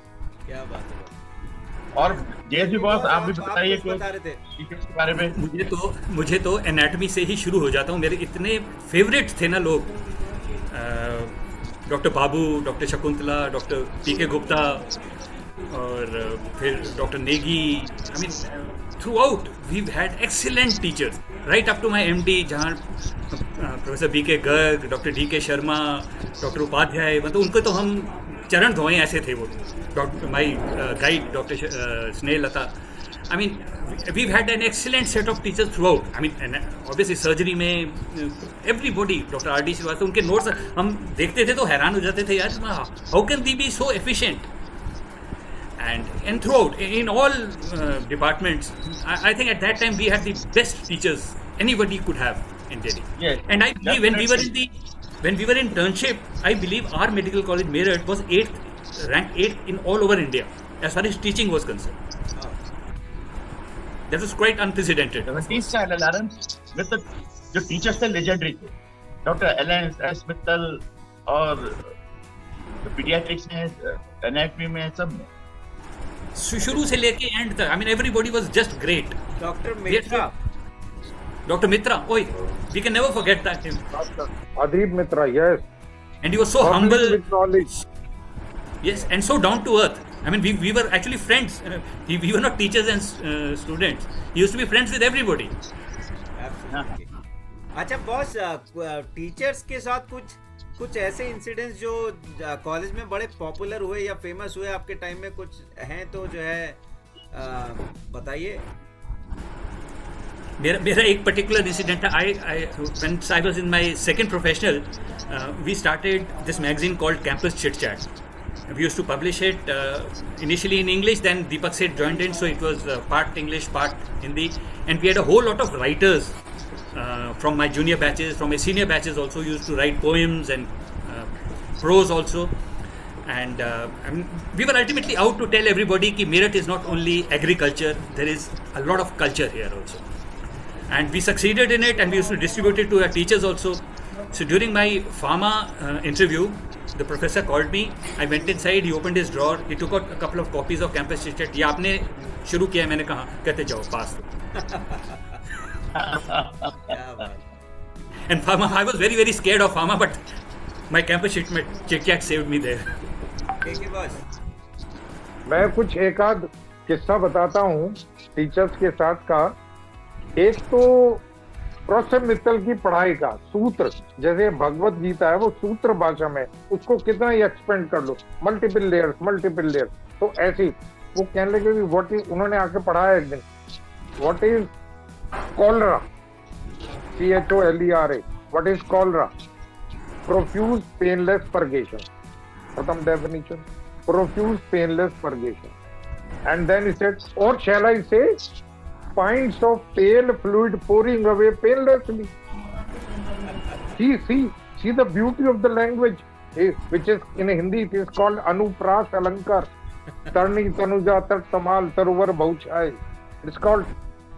B: क्या बात है.
C: और जैसी बॉस आप भी बताइए
B: बता रहे थे
C: टीचर्स के बारे में.
D: मुझे तो एनाटॉमी से ही शुरू हो जाता हूँ. मेरे इतने फेवरेट थे ना लोग, doctor Babu, doctor Shakuntala, doctor PK Gupta और फिर doctor Negi. I mean through we had excellent teachers right up to my MD, जहाँ professor BK Garg, doctor DK Sharma, doctor Upadhyay, मतलब उनको तो हम चरण धोए ऐसे थे वो. Doctor my guide doctor Snehlata. I mean, we've had an excellent set of teachers throughout. I mean, obviously surgery में everybody, डॉक्टर RD श्रीवास्तव, उनके नोट्स हम देखते थे तो हैरान हो जाते थे, यार how can they be so efficient? And throughout, in all departments, I think at that time we had the best teachers anybody could have in Delhi.
C: Yes,
D: and I believe when we were in internship, I believe our medical college Meerut was ranked 8th in all over India as far as teaching was concerned. That was quite unprecedented.
C: with the जो teachers थे legendary थे, doctor LS Mittal और paediatrics में, anatomy में, सब में
D: शुरू से लेके एंड तक. I mean, everybody was just great.
B: Doctor Mitra,
D: oi, we can never forget that him.
E: Adeep Mitra, yes.
D: and he was so
E: Bubbling
D: humble.
E: with knowledge.
D: Yes, and so down to earth. I mean, we were actually friends. We were not teachers and students. He used to be friends with everybody.
B: Absolutely. अच्छा boss, teachers के साथ कुछ ऐसे incidents जो college में बड़े popular हुए या फेमस हुए आपके टाइम में, कुछ हैं तो जो है बताइए.
D: मेरा एक पर्टिकुलर इंसिडेंट था. When I was in my second professional, we started this magazine called Campus Chit Chat. We used to publish it initially in English, then Deepak Seth joined in, so it was part English, part Hindi, and we had a whole lot of writers from my junior batches, from my senior batches also used to write poems and prose also. And I mean, we were ultimately out to tell everybody that Meerut is not only agriculture, there is a lot of culture here also. And we succeeded in it, and we used to distribute it to our teachers also. So during my pharma interview, the professor called me. I went inside, he opened his drawer, he took out a couple of copies of Campus Chit Chat. ये आपने शुरू किया है, मैंने कहा, कहते जाओ पास. And pharma, I was very, very scared of pharma, but my Campus Chit Chat saved me there.
B: ठीक है बॉस.
E: मैं कुछ एक आध किस्सा बताता हूँ टीचर्स के साथ का. एक तो प्रोफेसर मित्तल की पढ़ाई का सूत्र, जैसे भगवत गीता है वो सूत्र भाषा में, उसको कितना ही एक्सपेंड कर लो, मल्टीपल लेयर्स. तो ऐसी वो कहने लगे कि व्हाट इज, उन्होंने आके पढ़ाया एक दिन, what is cholera, CHOLERA, what is cholera? Profuse painless purgation. खत्म definition. Profuse painless purgation. And then he said, और शैल आई से pints of pale fluid pouring away painlessly. See the beauty of the language, which is in Hindi it is called Anupras Alankar. Tarni Tanuja Tar Tamal Tarovar Bhauchai. It's called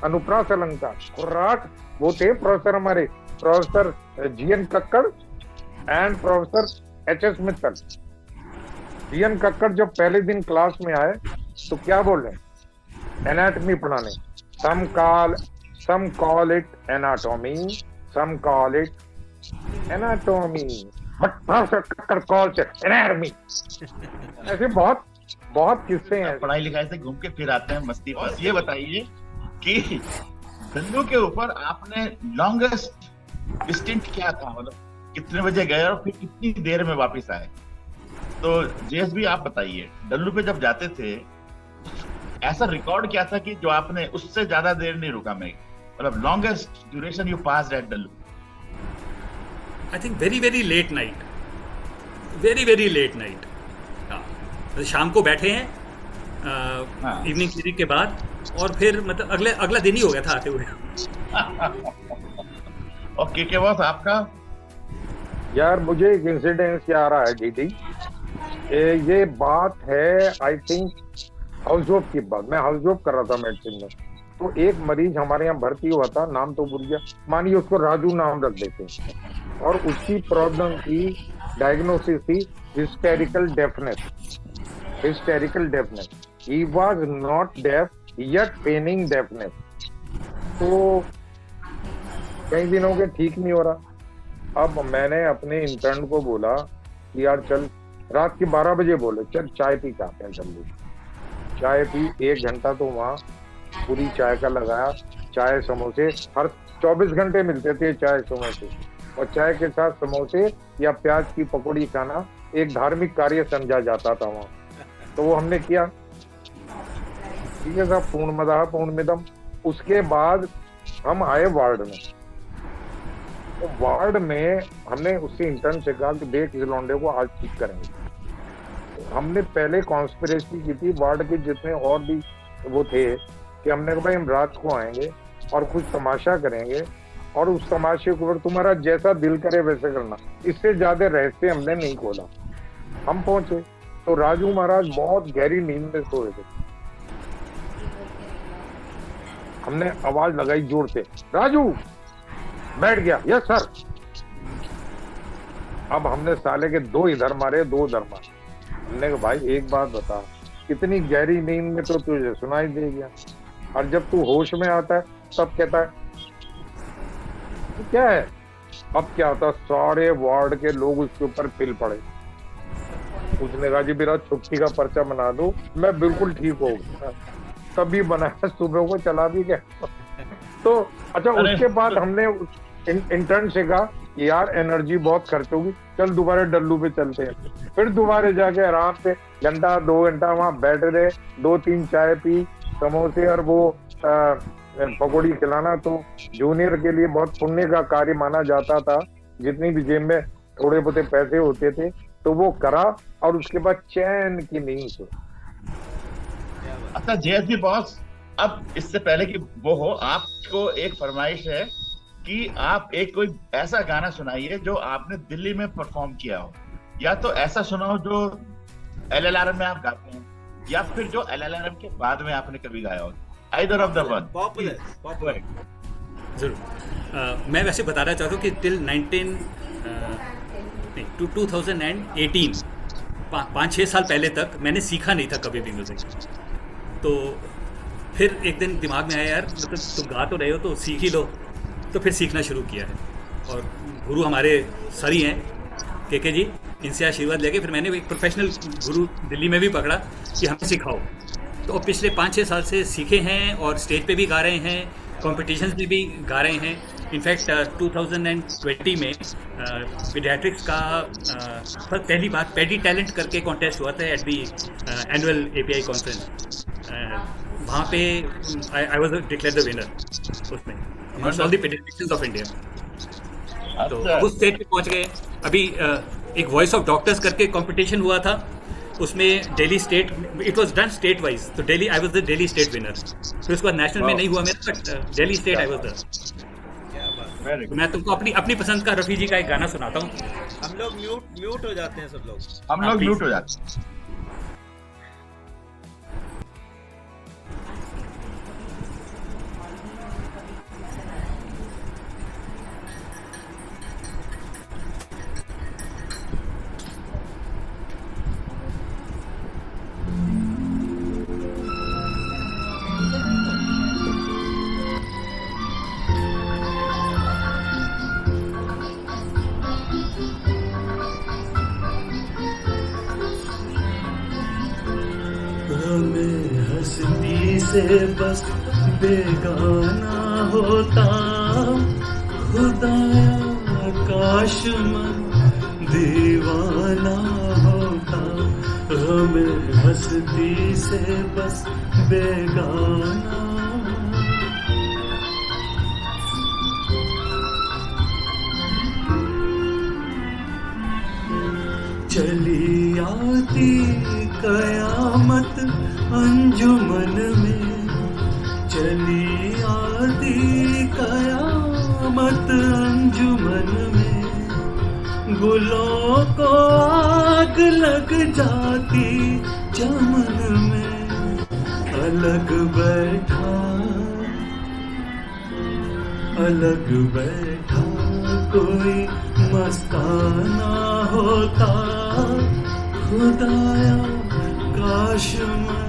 E: Anupras Alankar. Correct. वो थे professor हमारे, professor GN Kakkar and professor HS Mittal. GN Kakkar जब पहले दिन class में आए तो क्या बोल रहे? एनाटॉमी पढ़ाने. Some call it anatomy, some call it anatomy, but Professor Kakkar calls it anatomy. ऐसे बहुत किस्से हैं.
C: पढ़ाई लिखाई से घूम के फिर आते हैं मस्ती पास. ये बताइए कि डल्लू के ऊपर आपने लॉन्गेस्ट स्टिंट क्या था, मतलब कितने बजे गए और फिर कितनी देर में वापस आए? तो JSB आप बताइए, डल्लू पे जब जाते थे ऐसा रिकॉर्ड क्या था कि जो आपने उससे ज्यादा देर नहीं रुका? मैं मतलब longest duration you passed at डल्लू?
D: I think very, very late night. Very, very late night. हाँ, शाम को बैठे हैं इवनिंग क्लिनिक के बाद, और फिर मतलब अगला दिन ही हो गया था आते हुए.
C: और के बॉस आपका?
E: यार मुझे एक इंसिडेंस याद आ रहा है जीडी. ये बात है आई थिंक हाउस जॉब की बात. मैं हाउस जॉब कर रहा था मेडिसिन में, तो एक मरीज हमारे यहाँ भर्ती हुआ था, नाम तो भूल गया, मानिए उसको राजू नाम रख देते हैं, और उसकी प्रॉब्लम की डायग्नोसिस थी hysterical deafness. He was not deaf yet feigning deafness. तो कई दिनों के ठीक नहीं हो रहा. अब मैंने अपने इंटर्न को बोला कि यार चल, रात के 12 बजे बोले चल चाय पी के आते हैं. जल्दी चाय पी, 1 घंटा तो वहाँ पूरी चाय का लगाया. चाय समोसे हर 24 घंटे मिलते थे, चाय समोसे, और चाय के साथ समोसे या प्याज की पकौड़ी खाना एक धार्मिक कार्य समझा जाता था वहाँ. तो वो हमने किया. ठीक है साहब, पूर्णमिदम. उसके बाद हम आए वार्ड में. तो वार्ड में हमने उससे इंटर्न से कहा कि देख इस लौंडे को आज ठीक करेंगे. हमने पहले कॉन्स्पिरेसी की थी, वार्ड के जितने और भी वो थे, कि हमने कहा भाई हम रात को आएंगे और कुछ तमाशा करेंगे, और उस तमाशे के ऊपर तुम्हारा जैसा दिल करे वैसे करना. इससे ज्यादा रहस्य हमने नहीं खोला. हम पहुंचे तो राजू महाराज बहुत गहरी नींद में सोए थे. हमने आवाज लगाई जोर से, राजू. बैठ गया, यस सर. अब हमने साले के 2 इधर मारे, 2 उधर मारे. हमने कहा भाई एक बात बता, इतनी गहरी नींद में तो तुझे सुनाई दे गया, और जब तू होश में आता है तब कहता है क्या है? अब क्या था, सारे वार्ड के लोग उसके ऊपर पिल पड़े। उसने कहा जी मेरा छुट्टी का पर्चा बना दो, मैं बिल्कुल ठीक हो गया। तभी बनाया, सुबह को चला भी गया। तो अच्छा, उसके बाद हमने इंटर्न से कहा कि यार एनर्जी बहुत खर्च होगी, चल दोबारा डल्लू पे चलते हैं। फिर दोबारा जाके आराम से घंटा 2 घंटा वहां बैठ रहे, 2-3 चाय पी, समोसे और वो पकौड़ी खिलाना तो जूनियर के लिए बहुत पुण्य का कार्य माना जाता था। जितनी भी जेब में थोड़े बहुत पैसे होते थे तो वो करा, और उसके बाद चैन की नींद सो।
C: अच्छा जेएसबी बॉस, अब इससे पहले कि वो हो, आपको एक फरमाइश है कि आप एक कोई ऐसा गाना सुनाइए जो आपने दिल्ली में परफॉर्म किया हो, या तो ऐसा सुनाओ जो एलएलआरएम में आप गाते हैं, या फिर जो एलएलआरएम के बाद में आपने कभी गाया हो। Either of the one.
B: Popular.
D: जरूर। मैं वैसे बताना चाहता हूँ कि टिल 2018, 5-6 साल पहले तक मैंने सीखा नहीं था कभी भी म्यूज़िक। तो फिर एक दिन दिमाग में आया यार, मतलब तुम गा तो रहे हो तो सीख ही लो। तो फिर सीखना शुरू किया है, और गुरु हमारे सर ही हैं के जी, इनसे आशीर्वाद लेके फिर मैंने एक प्रोफेशनल गुरु दिल्ली में भी पकड़ा कि हमें सिखाओ। तो पिछले 5-6 साल से सीखे हैं और स्टेज पे भी गा रहे हैं, कॉम्पिटिशन्स में भी गा रहे हैं। इनफैक्ट 2020 में पीडियाट्रिक्स का पहली बार पैडी टैलेंट करके कॉन्टेस्ट हुआ था at the annual API conference. वहाँ पे I was declare the winner उसमें, amongst all the pediatricians of India। तो उस स्टेज पे पहुँच गए। अभी एक वॉइस ऑफ डॉक्टर्स करके कंपटीशन हुआ था, उसमें Delhi state, it was done state wise, तो Delhi I was the Delhi state winner. फिर उसके बाद नेशनल में नहीं हुआ मेरा, but Delhi state I was the. मैं तुमको अपनी पसंद का रफ़ी जी का एक गाना सुनाता हूँ।
B: हम लोग म्यूट हो जाते हैं, सब लोग
C: हम लोग म्यूट हो जाते हैं।
A: हस्ती से बस बेगाना होता, खुदाया काश मैं दीवाना होता। हमें हस्ती से बस बेगाना। चली आती कयामत अंजुमन में, चली आती कयामत अंजुमन में। गुलों को आग लग जाती चमन में। अलग बैठा कोई मस्ताना होता, खुदाया काश मैं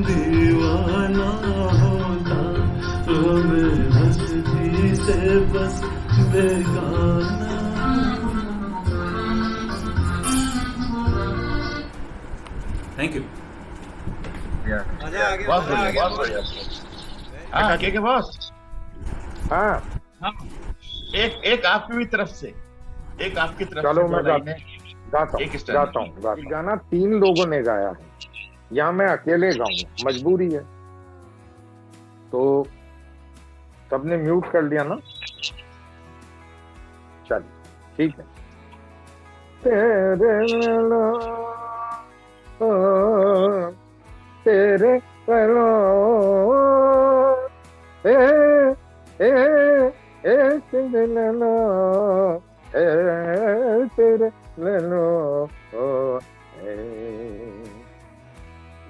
A: दीवाना होता। हमें हस्ती से बस बेगाना।
D: Thank you.
B: मजा आ गया,
C: बहुत
B: मजा आ
C: बढ़िया,
B: गया।
C: बहुत बढ़िया। हाँ के बॉस,
E: हाँ
C: हाँ, एक आपकी भी तरफ से, एक आपकी तरफ
E: चलो
C: से
E: मैं
C: दो लाइनें।
E: गाता हूँ। गाना 3 लोगों ने गाया है, या मैं अकेले गाऊंगा, मजबूरी है। तो सबने म्यूट कर लिया ना? चल ठीक है। तेरे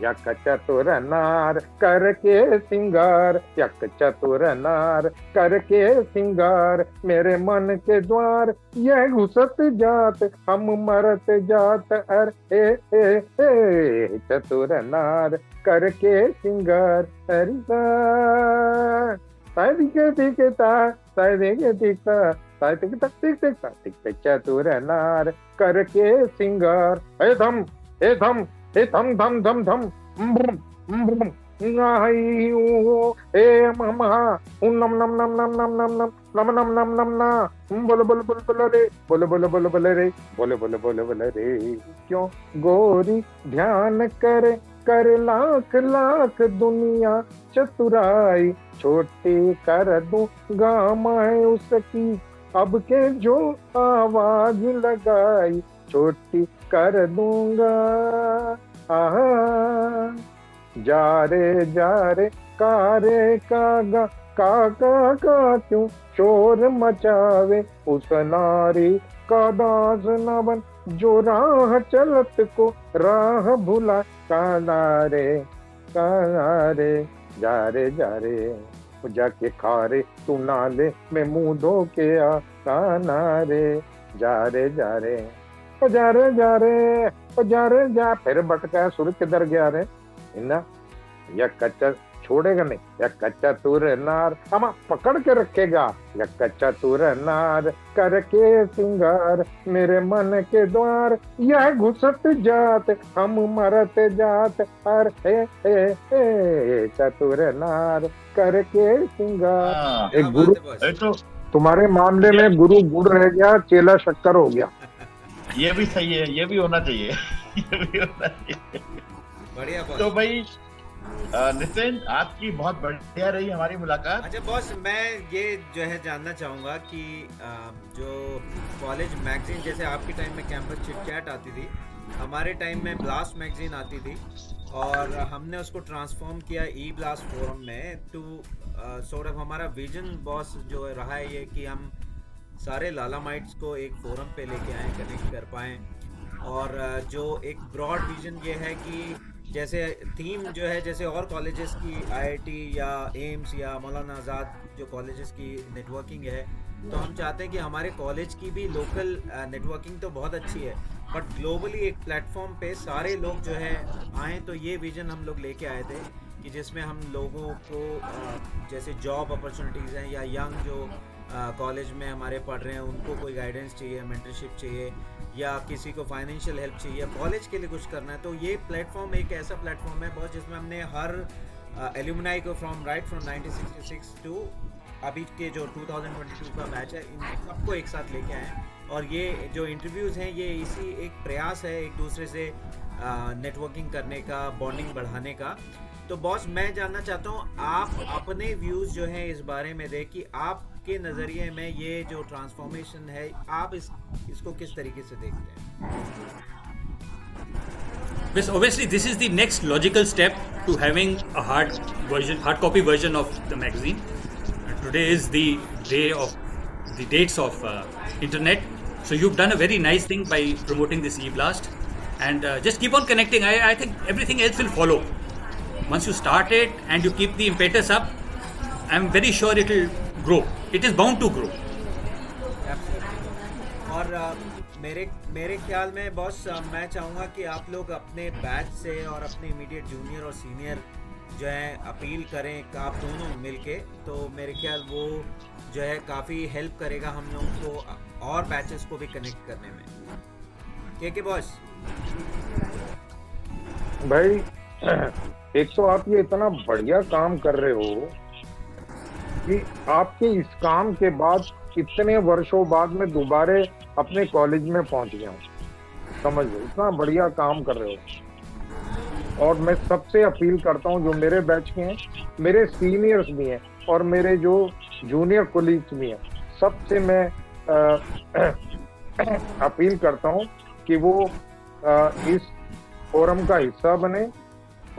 E: यक चतुर नार करके सिंगार, यक चतुर नार करके सिंगार। मेरे मन के द्वार ये घुसत जात, हम मरत जात। अरे ए चतुर नार करके सिंगार। हरिता दिखता दिखता टिक टक टिक टिक टक टिक टिक चतुर नार करके सिंगार, हे धम हे धम हे धम धम धम धम ब्रुम, नाही ओ हे ममा नम नम नम नम नम नम नम नम नम नम नम ना बोल बोल बोल बोल रे बोल बोल बोल बोल रे बोल बोल बोल बोल रे, क्यों गोरी ध्यान करे कर लाख लाख दुनिया चतुराई, छोटी कर दूंगा मैं उसकी अब के जो आवाज लगाई, छोटी कर दूंगा आहा, जा रे कारे कागा काका का क्यों शोर मचावे, उस नारी का दास न बन जो राह चलत को राह भुला, कानारे जा रे जाके खारे तू नाले में मुंह धो के आ, कानारे जा रे जा फिर भटका सुर किधर गया रे ना, या कच्चा छोड़ेगा नहीं, या कच्चा तूर नार हम पकड़ के रखेगा, या कच्चा तूर नार करके सिंगार, मेरे मन के द्वार यह घुसत जात हम मरत जात, हर हे चतुर नार करके सिंगार। एक गुरु
C: तो
E: तुम्हारे मामले में गुरु गुड़ रह गया, चेला शक्कर हो गया।
C: ये भी सही है, ये भी होना चाहिए ये भी होना चाहिए।
B: बढ़िया बॉस।
C: तो भाई नितिन, आपकी बहुत बढ़िया रही हमारी मुलाकात।
B: अच्छा बॉस, मैं ये जो है जानना चाहूँगा कि जो कॉलेज मैगजीन जैसे आपके टाइम में कैंपस चिटचैट आती थी, हमारे टाइम में ब्लास्ट मैगजीन आती थी, और हमने उसको ट्रांसफॉर्म किया ई ब्लास्ट फोरम में टू सॉर्ट ऑफ हमारा विजन बॉस जो रहा है ये कि हम सारे लालामाइट्स को एक फोरम पे लेके आएँ, कनेक्ट कर पाएँ, और जो एक ब्रॉड विजन ये है कि जैसे थीम जो है जैसे और कॉलेजेस की आईआईटी या एम्स या मौलाना आज़ाद जो कॉलेजेस की नेटवर्किंग है, तो हम चाहते हैं कि हमारे कॉलेज की भी लोकल नेटवर्किंग तो बहुत अच्छी है, बट ग्लोबली एक प्लेटफॉर्म पे सारे लोग जो है आएँ। तो ये विज़न हम लोग लेके आए थे कि जिसमें हम लोगों को जैसे जॉब अपॉर्चुनिटीज़ हैं या यंग जो कॉलेज में हमारे पढ़ रहे हैं उनको कोई गाइडेंस चाहिए, मेंटरशिप चाहिए, या किसी को फाइनेंशियल हेल्प चाहिए, कॉलेज के लिए कुछ करना है, तो ये प्लेटफॉर्म एक ऐसा प्लेटफॉर्म है बहुत जिसमें हमने हर एल्यूमनाई को फ्रॉम 1966 टू अभी के जो 2022 का बैच है, इन सबको एक साथ लेके आए हैं। और ये जो इंटरव्यूज़ हैं ये इसी एक प्रयास है एक दूसरे से नेटवर्किंग करने का, बॉन्डिंग बढ़ाने का। तो बॉस, मैं जानना चाहता हूँ आप अपने व्यूज़ जो हैं इस बारे में दें कि आपके नज़रिए में ये जो ट्रांसफॉर्मेशन है आप इसको किस तरीके से देखते हैं?
D: Yes, obviously this is the next logical step to having a hard copy version of the magazine. Today is the day of the dates of internet, so you've done a very nice thing by promoting this e-blast, and just keep on connecting. I think everything else will follow. Once you start it and you keep the impetus up, I'm very sure it will grow. It is bound to grow.
B: और मेरे ख्याल में boss, मैं चाहूँगा कि आप लोग अपने बैच से और अपने इमीडिएट जूनियर और सीनियर जो है अपील करें आप दोनों मिलके, तो मेरे ख्याल वो जो है काफ़ी हेल्प करेगा हम लोगों को और बैचेस को भी कनेक्ट करने में। के बॉस
E: भाई, एक तो आप ये इतना बढ़िया काम कर रहे हो कि आपके इस काम के बाद इतने वर्षों बाद में दोबारा अपने कॉलेज में पहुंच गया हूँ, समझ लो इतना बढ़िया काम कर रहे हो। और मैं सबसे अपील करता हूँ जो मेरे बैच के हैं, मेरे सीनियर्स भी हैं और मेरे जो जूनियर कोलीग्स भी हैं, सबसे मैं अपील करता हूँ कि वो इस फोरम का हिस्सा बने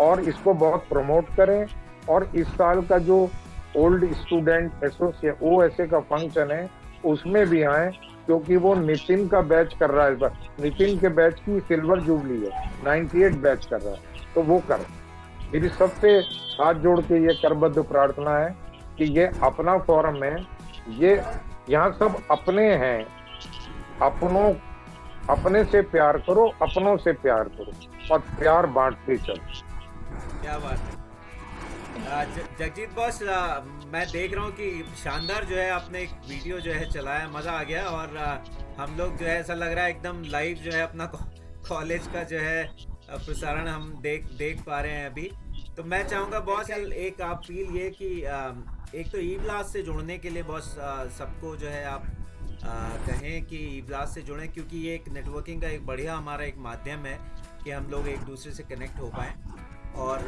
E: और इसको बहुत प्रमोट करें। और इस साल का जो ओल्ड स्टूडेंट एसोसिएशन OSA का फंक्शन है उसमें भी आए, क्योंकि वो नितिन का बैच कर रहा है इस बार। नितिन के बैच की सिल्वर जुबली है, 98 बैच कर रहा है, तो वो कर। मेरी सबसे हाथ जोड़ के ये करबद्ध प्रार्थना है कि ये अपना फोरम है, ये यहाँ सब अपने हैं, अपने से प्यार करो, अपनों से प्यार करो और प्यार बांटते चलो।
B: क्या बात है। जगजीत बॉस, मैं देख रहा हूँ कि शानदार जो है आपने एक वीडियो जो है चलाया, मज़ा आ गया। और हम लोग जो है ऐसा लग रहा है एकदम लाइव जो है अपना कॉलेज का जो है प्रसारण हम देख पा रहे हैं अभी। तो मैं चाहूँगा बॉस एक अपील ये कि एक तो ई ब्लास्ट से जुड़ने के लिए बॉस सबको जो है आप कहें कि ई ब्लास्ट से जुड़ें, क्योंकि ये एक नेटवर्किंग का एक बढ़िया हमारा एक माध्यम है कि हम लोग एक दूसरे से कनेक्ट हो पाएँ। और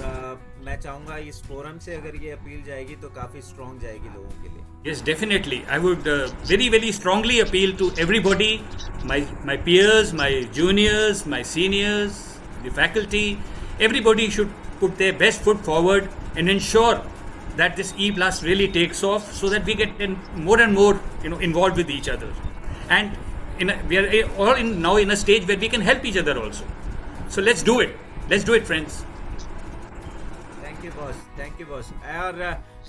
B: मैं चाहूँगा इस फोरम से अगर ये अपील जाएगी तो काफ़ी स्ट्रॉन्ग जाएगी लोगों के लिए।
D: Yes, definitely. I would very, very strongly appeal to everybody, my peers, my juniors, my seniors, the faculty. Everybody should put their best foot forward and ensure that this e-blast really takes off, so that we get more and more, involved with each other. And we are all now in a stage where we can help each other also. So let's do it. Let's do it, friends.
B: Thank you boss. और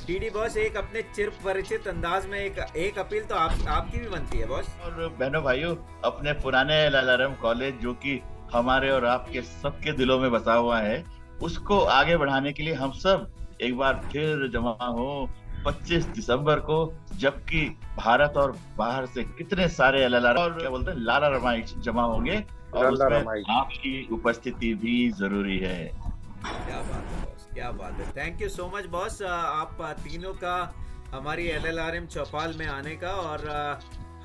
B: DD boss, एक अपने चिर परिचित अंदाज में एक appeal तो आपकी भी बनती है बॉस।
C: और बहनों भाइयों, अपने पुराने LLRM कॉलेज जो कि हमारे और आपके सबके दिलों में बसा हुआ है, उसको आगे बढ़ाने के लिए हम सब एक बार फिर जमा हो 25 दिसंबर को, जबकि भारत और बाहर से कितने सारे LLRM और क्या बोलते हैं लाला रमाइच जमा होंगे, और उसमें आपकी उपस्थिति भी जरूरी है।
B: क्या बात है बॉस, क्या बात है। Thank you so much boss, आप तीनों का हमारी LLRM चौपाल में आने का, और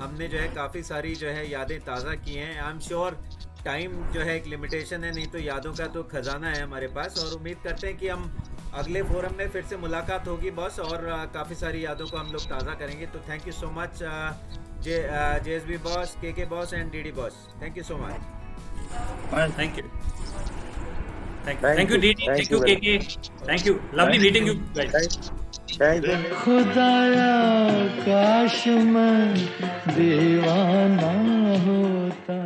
B: हमने जो है काफ़ी सारी जो है यादें ताज़ा की हैं। आई एम श्योर टाइम जो है एक लिमिटेशन है, नहीं तो यादों का तो खजाना है हमारे पास, और उम्मीद करते हैं कि हम अगले फोरम में फिर से मुलाकात होगी बॉस, और काफ़ी सारी यादों को हम लोग ताज़ा करेंगे। तो thank you so much JSB boss, KK boss and DD boss, thank you so much.
D: Thank you. Thank you, DD. Thank you, KK. Thank you. Lovely meeting you guys.
E: Thank you.
A: खुदाया काश मैं दीवाना होता।